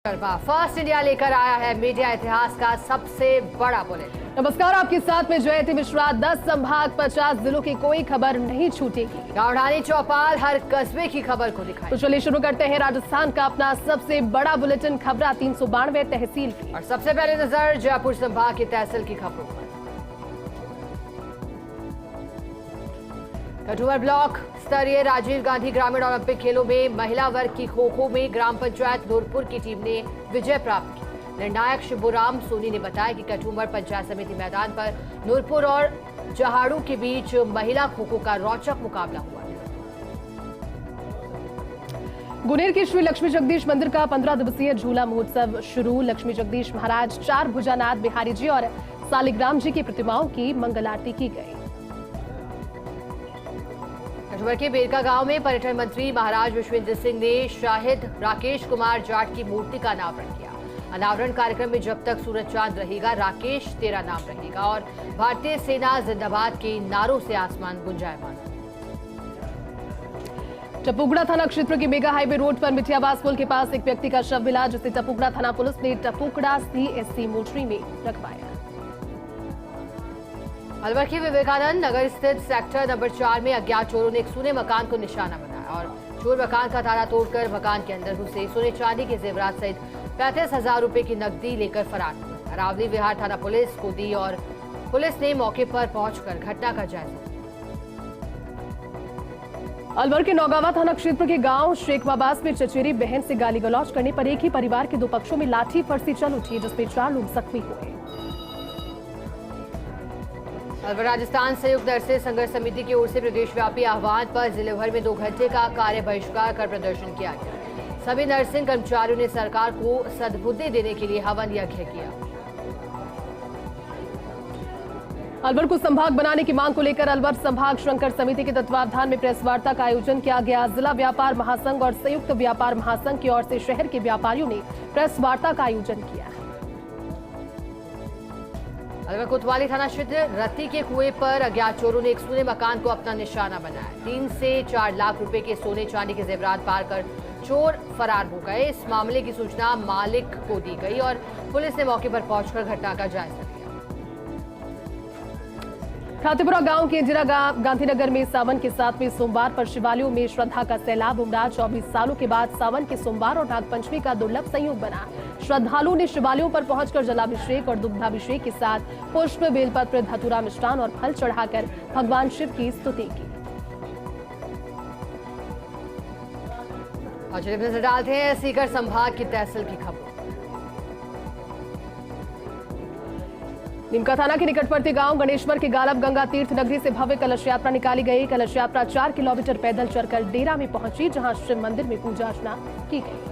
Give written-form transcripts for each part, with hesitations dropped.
First India लेकर आया है मीडिया इतिहास का सबसे बड़ा बुलेटिन। नमस्कार, आपके साथ में जयती मिश्रा। 10 संभाग 50 जिलों की कोई खबर नहीं छूटेगी। गावधानी चौपाल हर कस्बे की खबर को दिखाई। तो चलिए शुरू करते हैं राजस्थान का अपना सबसे बड़ा बुलेटिन खबरा 392 तहसील की। और सबसे पहले नजर जयपुर संभाग की तहसील की खबरों पर। कठुआ ब्लॉक स्तरीय राजीव गांधी ग्रामीण ओलंपिक खेलों में महिला वर्ग की खो-खो में ग्राम पंचायत नूरपुर की टीम ने विजय प्राप्त की। निर्णायक शिबूराम सोनी ने बताया कि कठुआ पंचायत समिति मैदान पर नूरपुर और जहाड़ू के बीच महिला खो-खो का रोचक मुकाबला हुआ। गुनेर के श्री लक्ष्मी जगदीश मंदिर का 15 दिवसीय झूला महोत्सव शुरू। लक्ष्मी जगदीश महाराज, 4 भुजानाथ बिहारी जी और सालिग्राम जी की प्रतिमाओं की मंगल आरती की गई। कठुआ के बेरका गांव में पर्यटन मंत्री महाराज विश्वेंद्र सिंह ने शाहिद राकेश कुमार जाट की मूर्ति का अनावरण किया। अनावरण कार्यक्रम में जब तक सूरज चांद रहेगा, राकेश तेरा नाम रहेगा और भारतीय सेना जिंदाबाद के नारों से आसमान गुंजायमान। टपुगड़ा थाना क्षेत्र के मेगा हाईवे रोड पर मिठियाबास पुल के पास एक व्यक्ति का शव मिला, जिसे टपुगड़ा थाना पुलिस ने टपुगड़ा CSC मोटरी में रखवाया। अलवर के विवेकानंद नगर स्थित सेक्टर नंबर 4 में अज्ञात चोरों ने एक सूने मकान को निशाना बनाया और चोर मकान का ताला तोड़कर मकान के अंदर घुसे। सोने चांदी के जेवरात सहित 35,000 रुपए की नकदी लेकर फरार हुए। अरावली विहार थाना पुलिस को दी और पुलिस ने मौके पर पहुंचकर घटना का जायजा। अलवर के नौगावा थाना क्षेत्र के गांव शेखवाबास में चचेरी बहन से गाली गलौज करने पर एक ही परिवार के 2 पक्षों में लाठी फरसी चल उठी, जिसमें 4 लोग जख्मी हुए। अलवर राजस्थान संयुक्त नर्सेज संघर्ष समिति की ओर से प्रदेशव्यापी आह्वान पर जिले भर में 2 घंटे का कार्य बहिष्कार कर प्रदर्शन किया गया। सभी नर्सिंग कर्मचारियों ने सरकार को सद्बुद्धि देने के लिए हवन यज्ञ किया। अलवर को संभाग बनाने की मांग को लेकर अलवर संभाग शंकर समिति के तत्वावधान में प्रेस वार्ता का आयोजन किया गया। जिला व्यापार महासंघ और संयुक्त व्यापार महासंघ की ओर से शहर के व्यापारियों ने प्रेस वार्ता का आयोजन किया। अलवर कोतवाली थाना क्षेत्र रत्ती के कुएं पर अज्ञात चोरों ने एक सोने मकान को अपना निशाना बनाया। 3 से 4 लाख रुपए के सोने चांदी के जेवरात पार कर चोर फरार हो गए। इस मामले की सूचना मालिक को दी गई और पुलिस ने मौके पर पहुंचकर घटना का जायजा लिया। खातीपुरा गांव के इंदिरा गांधीनगर में सावन के 7वें सोमवार पर शिवालयों में श्रद्धा का सैलाब उमड़ा। 24 सालों के बाद सावन के सोमवार और नागपंचमी का दुर्लभ संयोग बना। श्रद्धालुओं ने शिवालयों पर पहुंचकर जलाभिषेक और दुग्धाभिषेक के साथ पुष्प, बेलपत्र, धतूरा, मिष्टान और फल चढ़ाकर भगवान शिव की स्तुति की। और चलिए नजर डालते हैं सीकर संभाग की तहसील की खबर। नीमका थाना के निकटवर्ती गांव गणेश्वर के गालब गंगा तीर्थ नगरी से भव्य कलश यात्रा निकाली गई। कलश यात्रा 4 किलोमीटर पैदल चलकर डेरा में पहुंची, जहां शिव मंदिर में पूजा अर्चना की गई।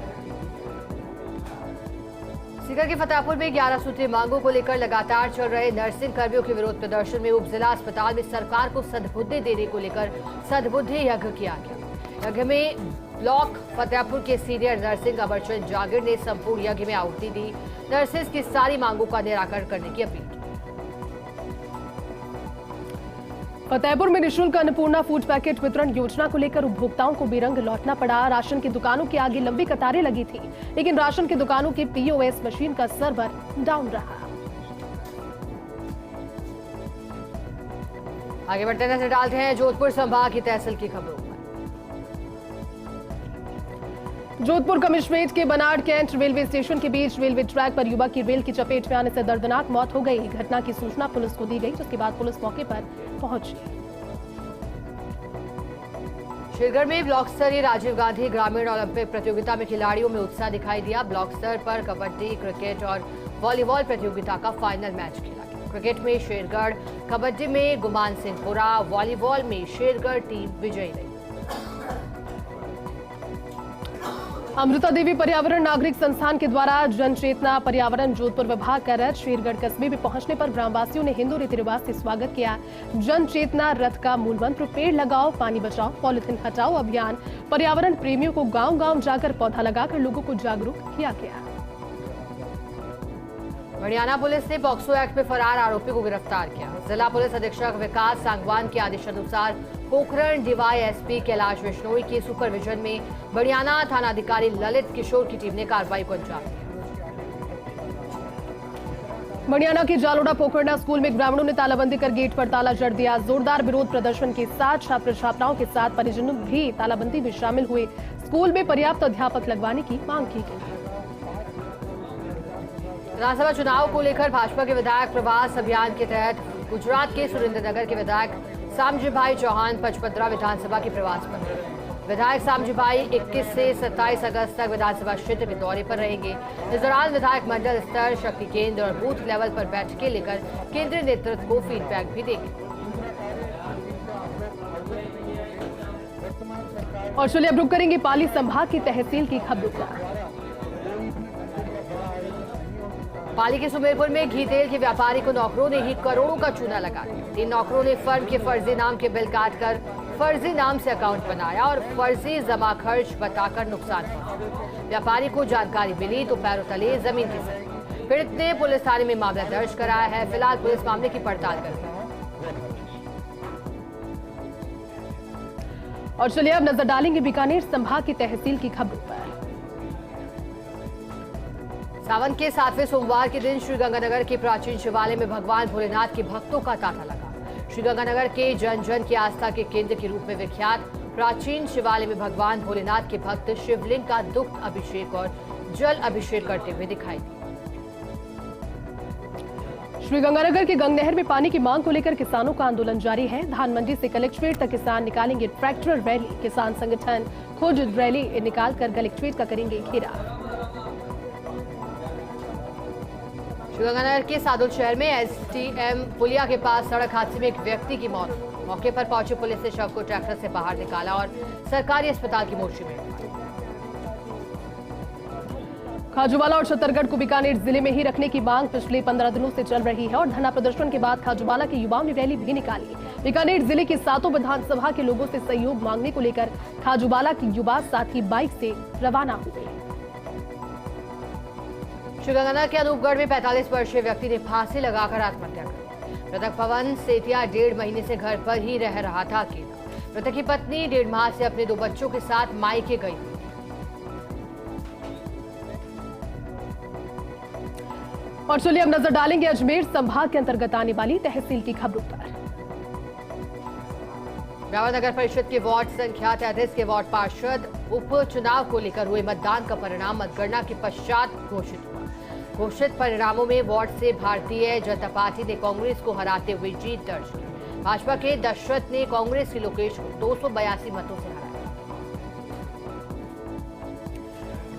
सीकर के फतेहपुर में 11 सूत्रीय मांगों को लेकर लगातार चल रहे नर्सिंग कर्मियों के विरोध प्रदर्शन में उप जिला अस्पताल में सरकार को सद्बुद्धि देने को लेकर सद्बुद्धि यज्ञ किया गया। यज्ञ में ब्लॉक फतेहपुर के सीनियर नर्सिंग अमरचंद जागीर ने संपूर्ण यज्ञ में आहुति दी। नर्सेज की सारी मांगों का निराकरण करने की अपील की। फतेहपुर में निःशुल्क अन्नपूर्णा फूड पैकेट वितरण योजना को लेकर उपभोक्ताओं को बेरंग लौटना पड़ा। राशन की दुकानों के आगे लंबी कतारें लगी थी, लेकिन राशन की दुकानों के POS मशीन का सर्वर डाउन रहा। आगे बढ़ते नजर डालते हैं जोधपुर संभाग की तहसील की खबरों पर। जोधपुर कमिश्नरेट के बनाड़ कैंट रेलवे स्टेशन के बीच रेलवे ट्रैक पर युवक की रेल की चपेट में आने से दर्दनाक मौत हो गई। घटना की सूचना पुलिस को दी गई, जिसके बाद पुलिस मौके पर पहुंची। शेरगढ़ में ब्लॉक स्तरीय राजीव गांधी ग्रामीण ओलंपिक प्रतियोगिता में खिलाड़ियों में उत्साह दिखाई दिया। ब्लॉक स्तर पर कबड्डी, क्रिकेट और वॉलीबॉल प्रतियोगिता का फाइनल मैच खेला गया। क्रिकेट में शेरगढ़, कबड्डी में गुमान सिंहपुरा, वॉलीबॉल में शेरगढ़ टीम विजयी रही। अमृता देवी पर्यावरण नागरिक संस्थान के द्वारा जनचेतना पर्यावरण जोधपुर विभाग का रथ शेरगढ़ कस्बे में पहुंचने पर ग्रामवासियों ने हिंदू रीति रिवाज से स्वागत किया। जनचेतना रथ का मूल मंत्र पेड़ लगाओ, पानी बचाओ, पॉलिथीन हटाओ अभियान पर्यावरण प्रेमियों को गांव-गांव जाकर पौधा लगाकर लोगों को जागरूक किया गया। हरियाणा पुलिस ने पॉक्सो एक्ट में फरार आरोपी को गिरफ्तार किया। जिला पुलिस अधीक्षक विकास सांगवान के आदेशानुसार पोखरण DYSP कैलाश बिश्नोई के सुपरविजन में बड़ियाना थानाधिकारी ललित किशोर की टीम ने कार्रवाई को अंजाम दिया। मणियाना के जालोड़ा पोखरना स्कूल में ग्रामीणों ने तालाबंदी कर गेट पर ताला जड़ दिया। जोरदार विरोध प्रदर्शन के साथ छात्र छात्राओं के साथ परिजनों भी तालाबंदी में शामिल हुए। स्कूल में पर्याप्त अध्यापक लगवाने की मांग की गई। विधानसभा चुनाव को लेकर भाजपा के विधायक प्रवास अभियान के तहत गुजरात के सुरेंद्रनगर के विधायक सामजीभाई चौहान पचपदरा विधानसभा के प्रवास पर। विधायक सामजीभाई 21 से 27 अगस्त तक विधानसभा क्षेत्र के दौरे पर रहेंगे। इस दौरान विधायक मंडल स्तर, शक्ति केंद्र और बूथ लेवल पर बैठकें लेकर केंद्रीय नेतृत्व को फीडबैक भी देंगे। और चलिए अब रुक करेंगे पाली संभाग की तहसील की खबरों पर। पाली के सुमेरपुर में घी तेल के व्यापारी को नौकरों ने ही करोड़ों का चूना लगा दिया। 3 नौकरों ने फर्म के फर्जी नाम के बिल काटकर फर्जी नाम से अकाउंट बनाया और फर्जी जमा खर्च बताकर नुकसान पहुंचाया। व्यापारी को जानकारी मिली तो पैरों तले जमीन खिसक। पीड़ित ने पुलिस थाने में मामला दर्ज कराया है। फिलहाल पुलिस मामले की पड़ताल कर रही है। और चलिए अब नजर डालेंगे बीकानेर संभाग की तहसील की खबरों पर। सावन के 7वें सोमवार के दिन श्रीगंगानगर के प्राचीन शिवालय में भगवान भोलेनाथ के भक्तों का तांता लगा। श्रीगंगानगर के जन जन की आस्था के केंद्र के रूप में विख्यात प्राचीन शिवालय में भगवान भोलेनाथ के भक्त शिवलिंग का दुग्ध अभिषेक और जल अभिषेक करते हुए दिखाई दिए। श्रीगंगानगर के गंगनहर में पानी की मांग को लेकर किसानों का आंदोलन जारी है। धान मंडी से कलेक्ट्रेट तक किसान निकालेंगे ट्रैक्टर रैली। किसान संगठन खुद रैली निकालकर कलेक्ट्रेट का करेंगे घेराव। श्रीगंगानगर के सादुल शहर में एसटीएम पुलिया के पास सड़क हादसे में एक व्यक्ति की मौत हुई। मौके पर पहुंची पुलिस ने शव को ट्रैक्टर से बाहर निकाला और सरकारी अस्पताल की मोर्चे में रखा। खाजूवाला और छतरगढ़ को बीकानेर जिले में ही रखने की मांग पिछले 15 दिनों से चल रही है और धरना प्रदर्शन के बाद खाजूवाला के युवाओं ने रैली भी निकाली। बीकानेर जिले के 7 विधानसभा के लोगों से सहयोग मांगने को लेकर खाजूवाला के युवा साथी बाइक से रवाना हुए। श्रीगंगानगर के अनूपगढ़ में 45 वर्षीय व्यक्ति ने फांसी लगाकर आत्महत्या कर ली। मृतक पवन सेठिया 1.5 महीने से घर पर ही रह रहा था अकेला। मृतक की पत्नी 1.5 माह से अपने 2 बच्चों के साथ मायके गई हुई। और चलिए अब नजर डालेंगे अजमेर संभाग के अंतर्गत आने वाली तहसील की खबरों पर। ब्रावल नगर परिषद के वार्ड संख्या 33 के वार्ड पार्षद उपचुनाव को लेकर हुए मतदान का परिणाम मतगणना के पश्चात घोषित हुआ। घोषित परिणामों में वार्ड से भारतीय जनता पार्टी ने कांग्रेस को हराते हुए जीत दर्ज की। भाजपा के दशरथ ने कांग्रेस के लोकेश को 282 मतों से हराया।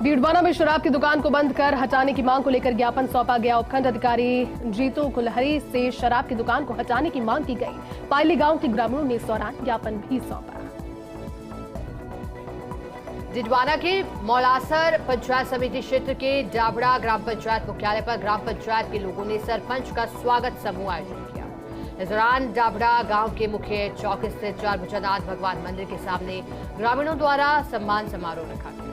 डीडवाना में शराब की दुकान को बंद कर हटाने की मांग को लेकर ज्ञापन सौंपा गया। उपखंड अधिकारी जीतू कुलहरी से शराब की दुकान को हटाने की मांग की गई। पायली गांव के ग्रामीणों ने इस दौरान ज्ञापन भी सौंपा। डीडवाना के मौलासर पंचायत समिति क्षेत्र के डाबड़ा ग्राम पंचायत मुख्यालय पर ग्राम पंचायत के लोगों ने सरपंच का स्वागत समूह आयोजित किया। इस दौरान डाबड़ा गांव के मुख्य चौक स्थित 4 भुजानाथ भगवान मंदिर के सामने ग्रामीणों द्वारा सम्मान समारोह रखा गया।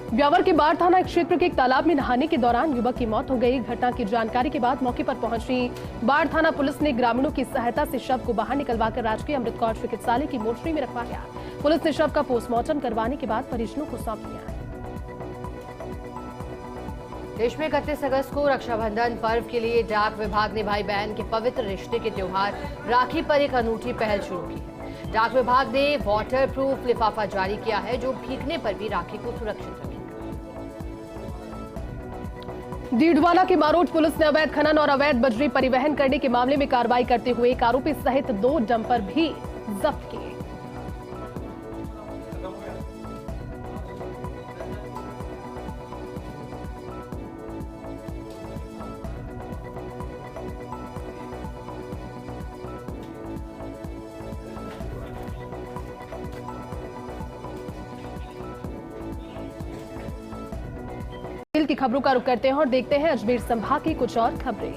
ब्यावर के बाढ़ थाना क्षेत्र के एक तालाब में नहाने के दौरान युवक की मौत हो गई। घटना की जानकारी के बाद मौके पर पहुंची बाढ़ थाना पुलिस ने ग्रामीणों की सहायता से शव को बाहर निकलवाकर राजकीय अमृत कौर चिकित्सालय की मोर्चरी में रखवाया। पुलिस ने शव का पोस्टमार्टम करवाने के बाद परिजनों को सौंप दिया। देश में 31 अगस्त को रक्षाबंधन पर्व के लिए डाक विभाग ने भाई बहन के पवित्र रिश्ते के त्योहार राखी पर एक अनूठी पहल शुरू की है। डाक विभाग ने वाटर प्रूफ लिफाफा जारी किया है जो भीगने पर भी राखी को सुरक्षित रखेगा। डीडवाना की मारोट पुलिस ने अवैध खनन और अवैध बजरी परिवहन करने के मामले में कार्रवाई करते हुए एक आरोपी सहित 2 डंपर भी जब्त किए। की खबरों का रुख करते हैं और देखते हैं अजमेर संभाग की कुछ और खबरें।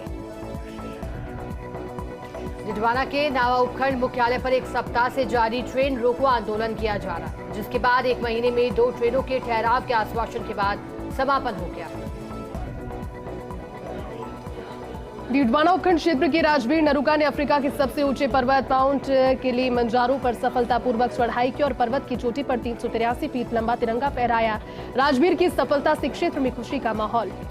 डीडवाना के नावा उपखंड मुख्यालय पर 1 सप्ताह से जारी ट्रेन रोको आंदोलन किया जा रहा है, जिसके बाद 1 महीने में 2 ट्रेनों के ठहराव के आश्वासन के बाद समापन हो गया। डीडवाना उपखंड क्षेत्र के राजवीर नरुका ने अफ्रीका के सबसे ऊंचे पर्वत माउंट किलिमंजारो पर सफलतापूर्वक चढ़ाई की और पर्वत की चोटी पर 383 फीट लंबा तिरंगा फहराया। राजवीर की सफलता से क्षेत्र में खुशी का माहौल है।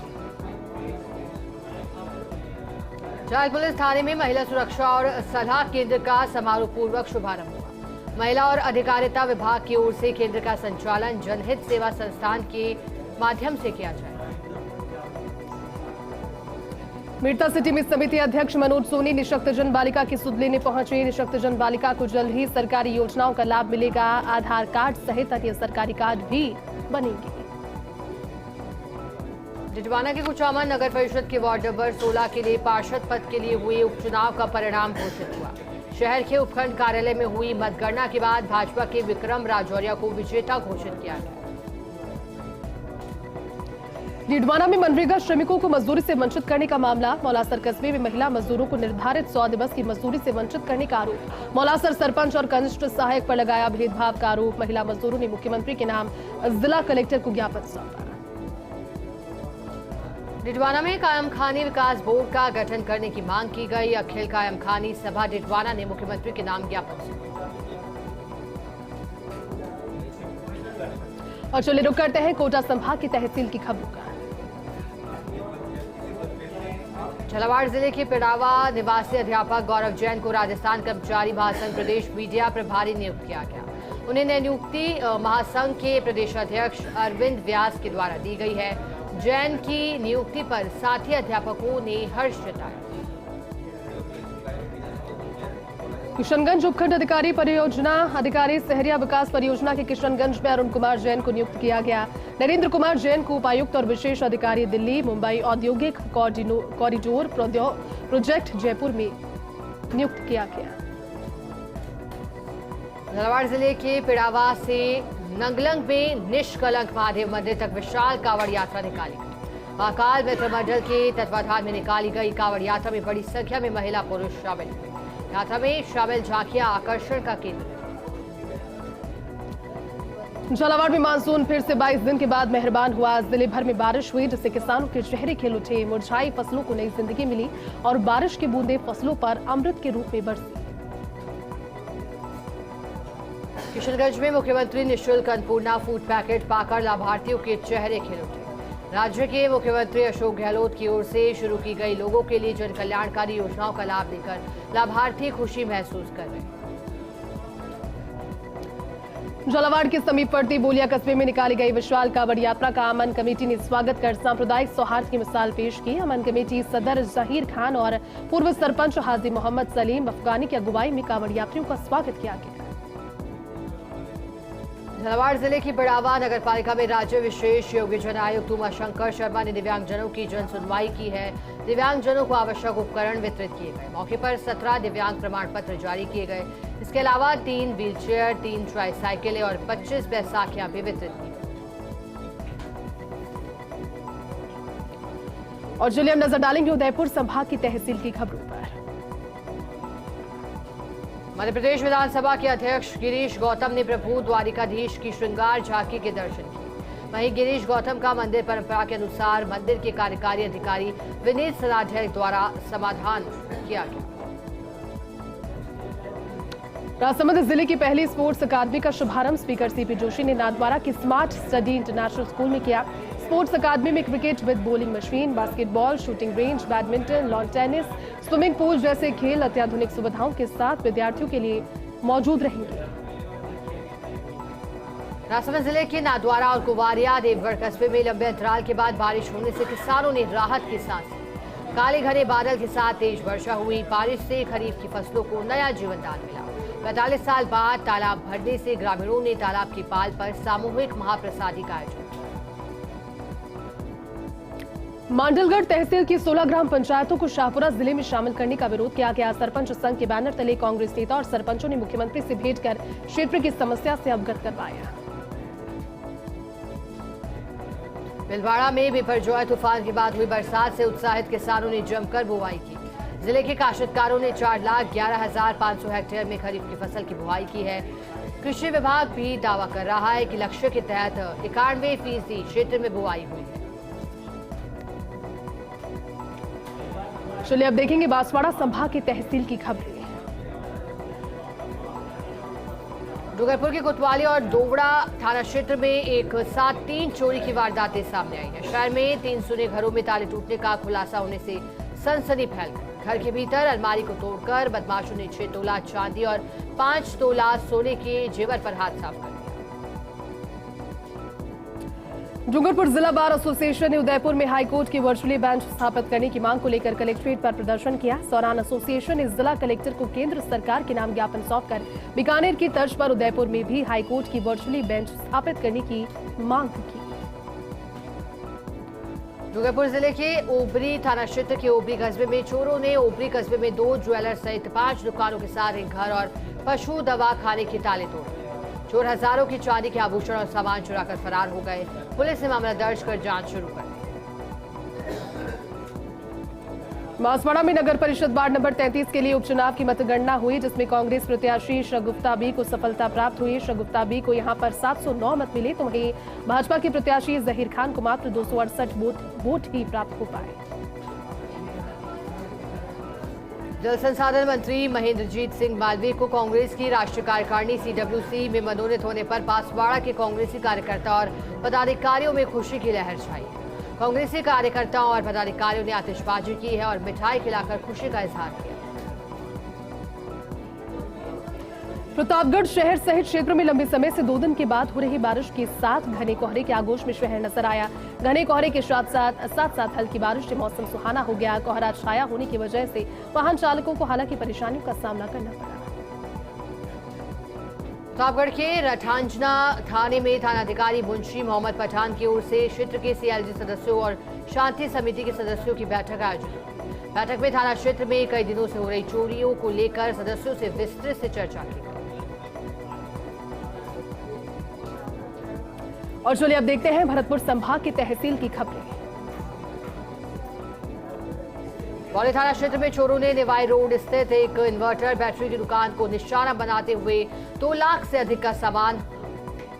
चायल पुलिस थाने में महिला सुरक्षा और सलाह केंद्र का समारोह पूर्वक शुभारंभ हुआ। महिला और अधिकारिता विभाग की ओर से केंद्र का संचालन जनहित सेवा संस्थान के माध्यम से किया जाए। मेड़ता सिटी में समिति अध्यक्ष मनोज सोनी निशक्तजन बालिका की सुध लेने पहुंचे। निशक्तजन बालिका को जल्द ही सरकारी योजनाओं का लाभ मिलेगा। आधार कार्ड सहित अन्य सरकारी कार्ड भी बनेंगे। डिडवाना के कुचामन नगर परिषद के वार्ड नंबर 16 के लिए पार्षद पद के लिए हुए उपचुनाव का परिणाम घोषित हुआ। शहर के उपखंड कार्यालय में हुई मतगणना के बाद भाजपा के विक्रम राजौरिया को विजेता घोषित किया गया। डिडवाना में मनरेगा श्रमिकों को मजदूरी से वंचित करने का मामला। मौलासर कस्बे में महिला मजदूरों को निर्धारित 100 दिवस की मजदूरी से वंचित करने का आरोप। मौलासर सरपंच और कनिष्ठ सहायक पर लगाया भेदभाव का आरोप। महिला मजदूरों ने मुख्यमंत्री के नाम जिला कलेक्टर को ज्ञापन सौंपा। डिडवाना में कायमखानी विकास बोर्ड का गठन करने की मांग की गई। अखिल कायमखानी सभा डिडवाना ने मुख्यमंत्री के नाम ज्ञापन सौंपा। और चलिए रुक करते हैं कोटा संभाग की तहसील की खबरों का। झालावाड़ जिले के पिड़ावा निवासी अध्यापक गौरव जैन को राजस्थान कर्मचारी महासंघ प्रदेश मीडिया प्रभारी नियुक्त किया गया। उन्हें नई नियुक्ति महासंघ के प्रदेश अध्यक्ष अरविंद व्यास के द्वारा दी गई है। जैन की नियुक्ति पर साथी अध्यापकों ने हर्ष जताया। किशनगंज उपखंड अधिकारी परियोजना अधिकारी सहरिया विकास परियोजना के किशनगंज में अरुण कुमार जैन को नियुक्त किया गया। नरेंद्र कुमार जैन को उपायुक्त और विशेष अधिकारी दिल्ली मुंबई औद्योगिक कॉरिडोर प्रोजेक्ट जयपुर में नियुक्त किया गया। झालावाड़ जिले के पिड़ावा से नंगलंग में निष्कलंक महादेव मंदिर तक विशाल कांवड़ यात्रा निकाली गई। महाकाल मित्र मंडल के तत्वाधान में निकाली गई कांवड़ यात्रा में बड़ी संख्या में महिला पुरुष शामिल हुए। यात्रा में शामिल झांकियां आकर्षण का केंद्र। झालावाड़ में मानसून फिर से 22 दिन के बाद मेहरबान हुआ। जिले भर में बारिश हुई जिससे किसानों के चेहरे खिल उठे। मुरझाई फसलों को नई जिंदगी मिली और बारिश की बूंदें फसलों पर अमृत के रूप में बरसी। किशनगंज में मुख्यमंत्री निःशुल्क अन्नपूर्णा फूड पैकेट पाकर लाभार्थियों के चेहरे खिल उठे। राज्य के मुख्यमंत्री अशोक गहलोत की ओर से शुरू की गई लोगों के लिए जन कल्याणकारी योजनाओं का लाभ लेकर लाभार्थी खुशी महसूस कर रहे हैं। झालावाड़ के समीप पड़ती बोलिया कस्बे में निकाली गई विशाल कांवड़ यात्रा का अमन कमेटी ने स्वागत कर सांप्रदायिक सौहार्द की मिसाल पेश की। अमन कमेटी सदर जहीर खान और पूर्व सरपंच हाजी मोहम्मद सलीम अफगानी की अगुवाई में कांवड़ यात्रियों का स्वागत किया गया। झालावाड़ जिले की बड़ावा नगर पालिका में राज्य विशेष योग्यजन आयुक्त उमाशंकर शर्मा ने दिव्यांगजनों की जन सुनवाई की है। दिव्यांगजनों को आवश्यक उपकरण वितरित किए गए। मौके पर 17 दिव्यांग प्रमाण पत्र जारी किए गए। इसके अलावा 3 व्हीलचेयर, 3 ट्राईसाइकिलें और 25 बैसाखियां भी वितरित की। और चलिए हम नजर डालेंगे उदयपुर संभाग की तहसील की खबरों पर। मध्य प्रदेश विधानसभा के अध्यक्ष गिरीश गौतम ने प्रभु द्वारिकाधीश की श्रृंगार झांकी के दर्शन किए। वहीं गिरीश गौतम का मंदिर परंपरा के अनुसार मंदिर के कार्यकारी अधिकारी विनीत सलाढेर द्वारा समाधान किया गया। राजसमंद जिले की पहली स्पोर्ट्स अकादमी का शुभारंभ स्पीकर सीपी जोशी ने नाथद्वारा की स्मार्ट स्टडी इंटरनेशनल स्कूल में किया। स्पोर्ट्स अकादमी में cricket with bowling machine, basketball, shooting range, badminton, lawn tennis, swimming pool जैसे खेल अत्याधुनिक सुविधाओं के साथ विद्यार्थियों के लिए मौजूद रहेंगे। राजसमंद जिले के नाथद्वारा और कुवारिया देवगढ़ कस्बे में लंबे अंतराल के बाद बारिश होने से किसानों ने राहत की सांस ली। काले घने बादल के साथ तेज वर्षा हुई। बारिश से खरीफ की फसलों को नया जीवनदान मिला। 45 साल बाद तालाब भरने से ग्रामीणों ने तालाब की पाल पर सामूहिक महाप्रसादी का आयोजन। मांडलगढ़ तहसील की 16 ग्राम पंचायतों को शाहपुरा जिले में शामिल करने का विरोध किया गया। सरपंच संघ के बैनर तले कांग्रेस नेता और सरपंचों ने मुख्यमंत्री से भेंट कर क्षेत्र की समस्या से अवगत करवाया। भिलवाड़ा में बिपरजॉय तूफान के बाद हुई बरसात से उत्साहित किसानों ने जमकर बुआई की। जिले के काश्तकारों ने 4,11,500 हेक्टेयर में खरीफ की फसल की बुआई की है। कृषि विभाग भी दावा कर रहा है कि लक्ष्य के तहत 91% क्षेत्र में बुआई हुई है। चलिए अब देखेंगे बांसवाड़ा संभाग की तहसील की खबरें। डूंगरपुर के कोतवाली और दोवड़ा थाना क्षेत्र में एक साथ 3 चोरी की वारदातें सामने आई है। शहर में 3 सुने घरों में ताले टूटने का खुलासा होने से सनसनी फैल गई। घर के भीतर अलमारी को तोड़कर बदमाशों ने 6 तोला चांदी और 5 तोला सोने के जेवर पर हाथ साफ कर दिया। डूंगरपुर जिला बार एसोसिएशन ने उदयपुर में हाईकोर्ट की वर्चुअली बेंच स्थापित करने की मांग को लेकर कलेक्ट्रेट पर प्रदर्शन किया। सौरान एसोसिएशन ने जिला कलेक्टर को केंद्र सरकार के नाम ज्ञापन सौंपकर बीकानेर की तर्ज पर उदयपुर में भी हाईकोर्ट की वर्चुअली बेंच स्थापित करने की मांग की। डूंगरपुर जिले के ओबरी थाना क्षेत्र के ओबरी कस्बे में चोरों ने ओबरी कस्बे में 2 ज्वेलर सहित 5 दुकानों के साथ एक घर और पशु दवा खाने के ताले तोड़े। चोर हजारों की चांदी के आभूषण और सामान चुराकर फरार हो गए। पुलिस ने मामला दर्ज कर जांच शुरू कर दी। बांसवाड़ा में नगर परिषद वार्ड नंबर 33 के लिए उपचुनाव की मतगणना हुई, जिसमें कांग्रेस प्रत्याशी शगुफ्ता बी को सफलता प्राप्त हुई। शगुफ्ता बी को यहां पर 709 मत मिले, तो वहीं भाजपा के प्रत्याशी जहीर खान को मात्र 268 वोट ही प्राप्त हो पाए। जल संसाधन मंत्री महेंद्रजीत सिंह मालवीय को कांग्रेस की राष्ट्रीय कार्यकारिणी CWC में मनोनीत होने पर बांसवाड़ा के कांग्रेसी कार्यकर्ता और पदाधिकारियों में खुशी की लहर छाई है। कांग्रेसी कार्यकर्ताओं और पदाधिकारियों ने आतिशबाजी की है और मिठाई खिलाकर खुशी का इजहार किया। प्रतापगढ़ शहर सहित क्षेत्र में लंबे समय से 2 दिन के बाद हो रही बारिश के साथ घने कोहरे के आगोश में शहर नजर आया। घने कोहरे के साथ साथ हल्की बारिश से मौसम सुहाना हो गया। कोहरा छाया होने की वजह से वाहन चालकों को हालांकि परेशानियों का सामना करना पड़ा। प्रतापगढ़ के रठांजना थाने में थानाधिकारी मुंशी मोहम्मद पठान की ओर से क्षेत्र के CLG सदस्यों और शांति समिति के सदस्यों की बैठक आयोजित हुई। बैठक में थाना क्षेत्र में कई दिनों से हो रही चोरियों को लेकर सदस्यों से विस्तृत से चर्चा की गई। और चलिए अब देखते हैं भरतपुर संभाग की तहसील की खबरें। बौली थाना क्षेत्र में चोरों ने निवाई रोड स्थित एक इन्वर्टर बैटरी की दुकान को निशाना बनाते हुए 2 लाख से अधिक का सामान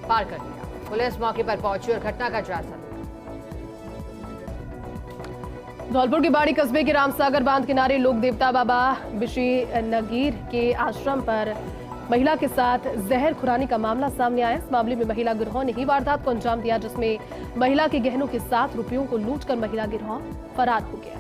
पार कर दिया। पुलिस मौके पर पहुंची और घटना का जायजा लिया। धौलपुर के बाड़ी कस्बे के रामसागर बांध किनारे लोक देवता बाबा बिशी नगीर के आश्रम पर महिला के साथ जहर खुरानी का मामला सामने आया। इस मामले में महिला गिरोह ने ही वारदात को अंजाम दिया, जिसमें महिला के गहनों के साथ रुपयों को लूटकर महिला गिरोह फरार हो गया।